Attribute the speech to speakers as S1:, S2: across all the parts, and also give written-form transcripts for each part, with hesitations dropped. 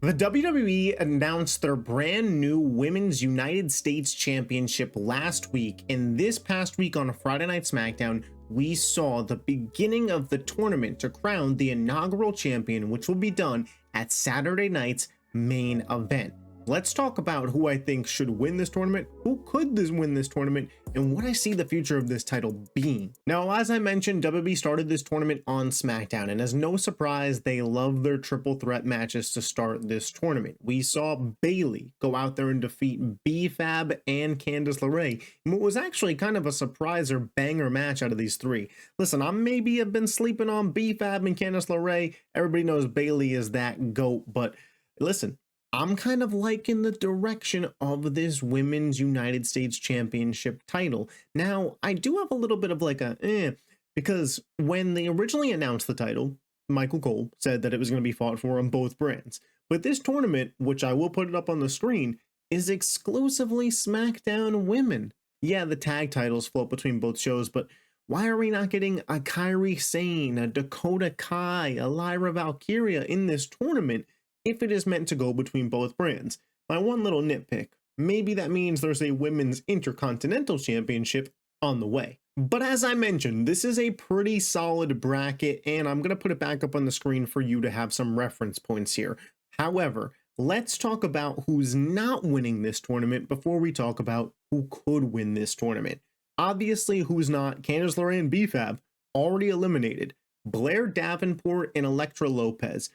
S1: The WWE announced their brand new Women's United States Championship last week, and this past week on a Friday Night SmackDown, we saw the beginning of the tournament to crown the inaugural champion, which will be done at Saturday night's main event. Let's talk about who I think should win this tournament, who could win this tournament, and what I see the future of this title being. Now, as I mentioned, WWE started this tournament on SmackDown, and as no surprise, they love their triple threat matches to start this tournament. We saw Bayley go out there and defeat B-Fab and Candice LeRae, and what was actually kind of a surprise or banger match out of these three. Listen, I maybe have been sleeping on B-Fab and Candice LeRae. Everybody knows Bayley is that GOAT, but listen, I'm kind of liking the direction of this Women's United States Championship title. Now, I do have a little bit of like because when they originally announced the title, Michael Cole said that it was going to be fought for on both brands. But this tournament, which I will put it up on the screen, is exclusively SmackDown women. Yeah, the tag titles float between both shows, but why are we not getting a Kairi Sane, a Dakota Kai, a Lyra Valkyria in this tournament if it is meant to go between both brands? My one little nitpick, maybe that means there's a Women's Intercontinental Championship on the way. But as I mentioned, this is a pretty solid bracket, and I'm going to put it back up on the screen for you to have some reference points here. However, let's talk about who's not winning this tournament before we talk about who could win this tournament. Obviously, who's not? Candice LeRae and B-Fab already eliminated. Blair Davenport and Elektra Lopez.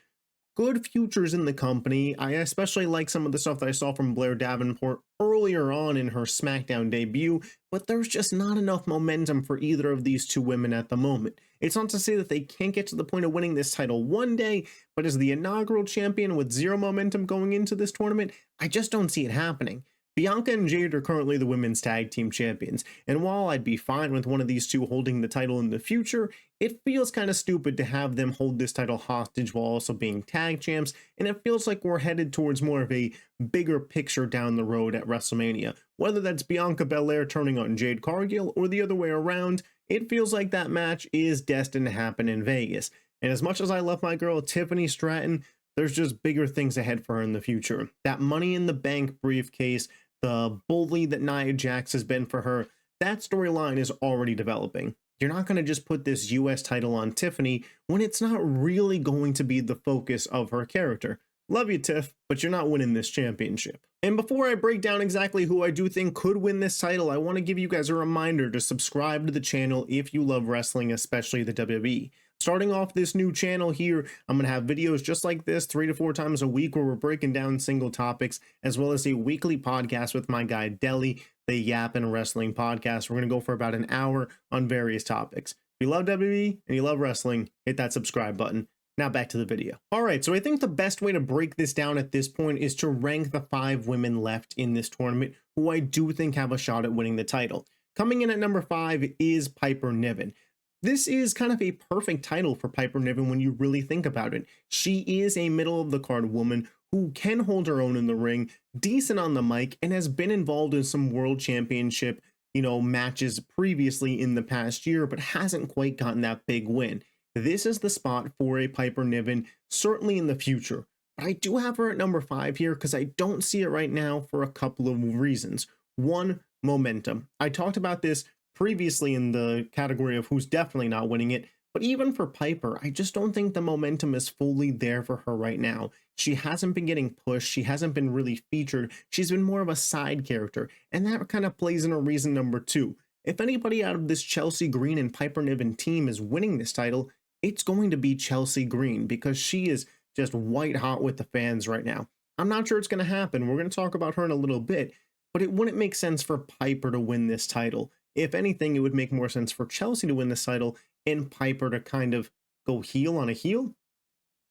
S1: Good futures in the company. I especially like some of the stuff that I saw from Blair Davenport earlier on in her SmackDown debut, but there's just not enough momentum for either of these two women at the moment. It's not to say that they can't get to the point of winning this title one day, but as the inaugural champion with zero momentum going into this tournament, I just don't see it happening. Bianca and Jade are currently the women's tag team champions, and while I'd be fine with one of these two holding the title in the future, it feels kind of stupid to have them hold this title hostage while also being tag champs, and it feels like we're headed towards more of a bigger picture down the road at WrestleMania. Whether that's Bianca Belair turning on Jade Cargill or the other way around, it feels like that match is destined to happen in Vegas. And as much as I love my girl Tiffany Stratton, there's just bigger things ahead for her in the future. That Money in the Bank briefcase, the bully that Nia Jax has been for her, that storyline is already developing. You're not going to just put this US title on Tiffany when it's not really going to be the focus of her character. Love you, Tiff, but you're not winning this championship. And before I break down exactly who I do think could win this title, I want to give you guys a reminder to subscribe to the channel if you love wrestling, especially the WWE. Starting off this new channel here, I'm going to have videos just like this 3 to 4 times a week where we're breaking down single topics, as well as a weekly podcast with my guy Bayley, the Yap and Wrestling podcast. We're going to go for about an hour on various topics. If you love WWE and you love wrestling, hit that subscribe button. Now back to the video. All right, so I think the best way to break this down at this point is to rank the 5 women left in this tournament who I do think have a shot at winning the title. Coming in at number 5 is Piper Niven. This is kind of a perfect title for Piper Niven when you really think about it. She is a middle of the card woman who can hold her own in the ring, decent on the mic, and has been involved in some world championship, matches previously in the past year, but hasn't quite gotten that big win. This is the spot for a Piper Niven, certainly in the future. But I do have her at number 5 here because I don't see it right now for a couple of reasons. One, momentum. I talked about this previously in the category of who's definitely not winning it, but even for Piper, I just don't think the momentum is fully there for her right now. She hasn't been getting pushed, she hasn't been really featured, she's been more of a side character, and that kind of plays in a reason number 2. If anybody out of this Chelsea Green and Piper Niven team is winning this title, it's going to be Chelsea Green because she is just white hot with the fans right now. I'm not sure it's going to happen, we're going to talk about her in a little bit, but it wouldn't make sense for Piper to win this title. If anything, it would make more sense for Chelsea to win this title and Piper to kind of go heel on a heel.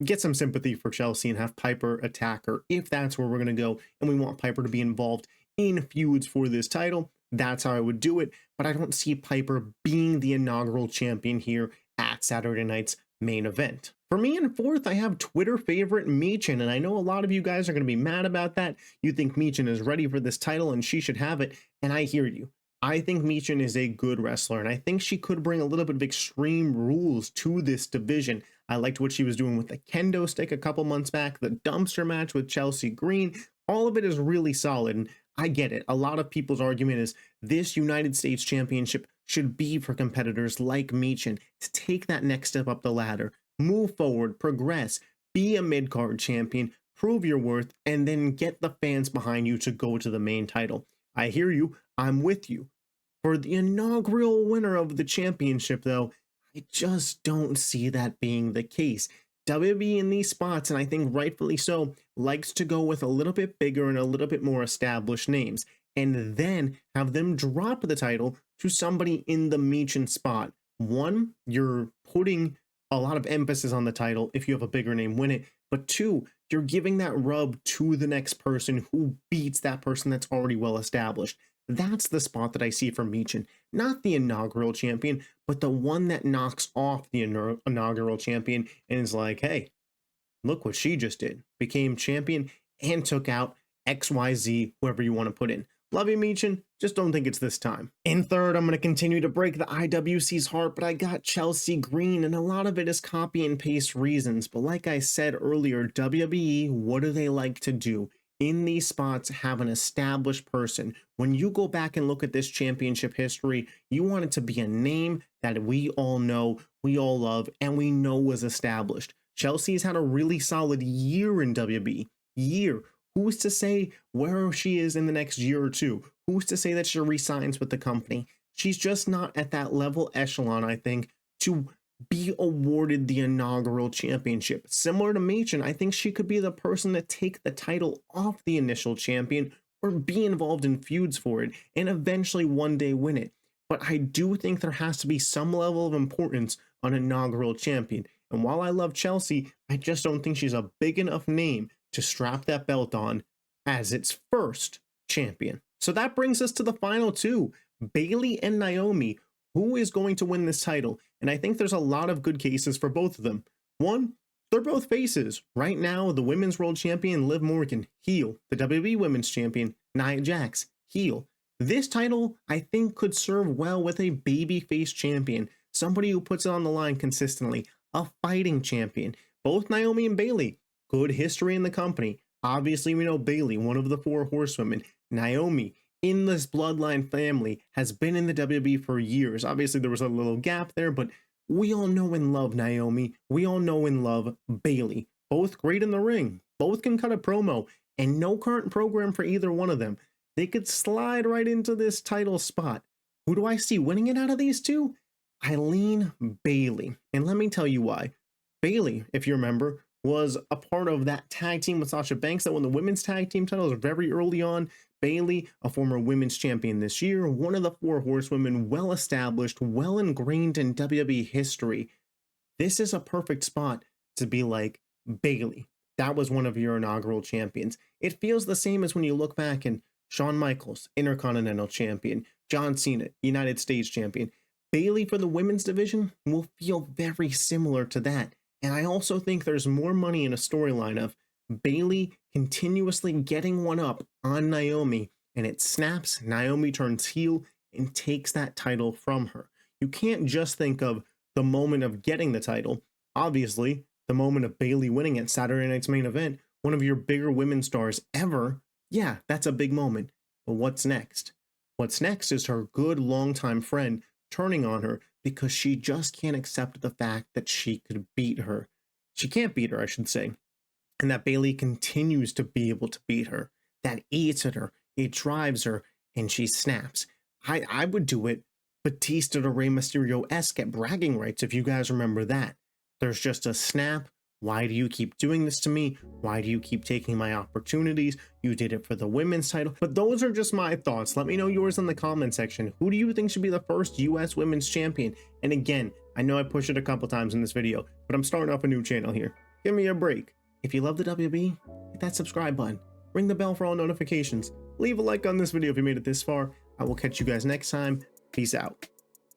S1: Get some sympathy for Chelsea and have Piper attack her if that's where we're going to go and we want Piper to be involved in feuds for this title. That's how I would do it, but I don't see Piper being the inaugural champion here at Saturday night's main event. For me in 4th, I have Twitter favorite Michin, and I know a lot of you guys are going to be mad about that. You think Michin is ready for this title and she should have it, and I hear you. I think Michin is a good wrestler, and I think she could bring a little bit of Extreme Rules to this division. I liked what she was doing with the kendo stick a couple months back, the dumpster match with Chelsea Green. All of it is really solid, and I get it. A lot of people's argument is this United States Championship should be for competitors like Michin to take that next step up the ladder, move forward, progress, be a mid-card champion, prove your worth, and then get the fans behind you to go to the main title. I hear you. I'm with you. For the inaugural winner of the championship, though, I just don't see that being the case. WWE in these spots, and I think rightfully so, likes to go with a little bit bigger and a little bit more established names, and then have them drop the title to somebody in the Michin spot. One, you're putting a lot of emphasis on the title if you have a bigger name win it, but two, you're giving that rub to the next person who beats that person that's already well established. That's the spot that I see for Michin, not the inaugural champion, but the one that knocks off the inaugural champion and is like, hey, look what she just did. Became champion and took out XYZ, whoever you want to put in. Love you, Michin. Just don't think it's this time. In third, I'm going to continue to break the IWC's heart, but I got Chelsea Green, and a lot of it is copy and paste reasons. But like I said earlier, WWE, what do they like to do? In these spots, have an established person. When you go back and look at this championship history, you want it to be a name that we all know, we all love, and we know was established. Chelsea's had a really solid year in WWE. Who's to say where she is in the next year or two? Who's to say that she resigns with the company? She's just not at that level echelon, I think, to be awarded the inaugural championship. Similar to Michin, I think she could be the person to take the title off the initial champion or be involved in feuds for it and eventually one day win it. But I do think there has to be some level of importance on inaugural champion. And while I love Chelsea, I just don't think she's a big enough name to strap that belt on as its first champion. So that brings us to the final two, Bayley and Naomi. Who is going to win this title? And I think there's a lot of good cases for both of them. One, they're both faces. Right now, the women's world champion, Liv Morgan, heel. The WWE women's champion, Nia Jax, heel. This title, I think, could serve well with a babyface champion, somebody who puts it on the line consistently, a fighting champion. Both Naomi and Bayley, good history in the company. Obviously, we know Bayley, one of the 4 horsewomen. Naomi, in this bloodline family, has been in the WWE for years. Obviously, there was a little gap there, but we all know and love Naomi. We all know and love Bayley. Both great in the ring. Both can cut a promo, and no current program for either one of them. They could slide right into this title spot. Who do I see winning it out of these two? I lean Bayley, and let me tell you why. Bayley, if you remember, was a part of that tag team with Sasha Banks that won the women's tag team titles very early on. Bayley, a former women's champion this year, one of the 4 horsewomen, well established, well ingrained in WWE history. This is a perfect spot to be like, Bayley, that was one of your inaugural champions. It feels the same as when you look back and Shawn Michaels, Intercontinental Champion, John Cena, United States Champion. Bayley for the women's division will feel very similar to that. And I also think there's more money in a storyline of Bayley continuously getting one up on Naomi, and it snaps, Naomi turns heel and takes that title from her. You can't just think of the moment of getting the title. Obviously, the moment of Bayley winning at Saturday Night's Main Event, one of your bigger women's stars ever, yeah, that's a big moment. But what's next? What's next is her good longtime friend turning on her because she just can't accept the fact that she could beat her. She can't beat her, I should say. And that Bayley continues to be able to beat her. That eats at her, it drives her, and she snaps. I would do it Batista to Rey Mysterio-esque at bragging rights, if you guys remember that. There's just a snap. Why do you keep doing this to me? Why do you keep taking my opportunities? You did it for the women's title. But those are just my thoughts. Let me know yours in the comment section. Who do you think should be the first US women's champion? And again, I know I pushed it a couple times in this video, but I'm starting off a new channel here. Give me a break. If you love the WWE, hit that subscribe button. Ring the bell for all notifications. Leave a like on this video if you made it this far. I will catch you guys next time. Peace out.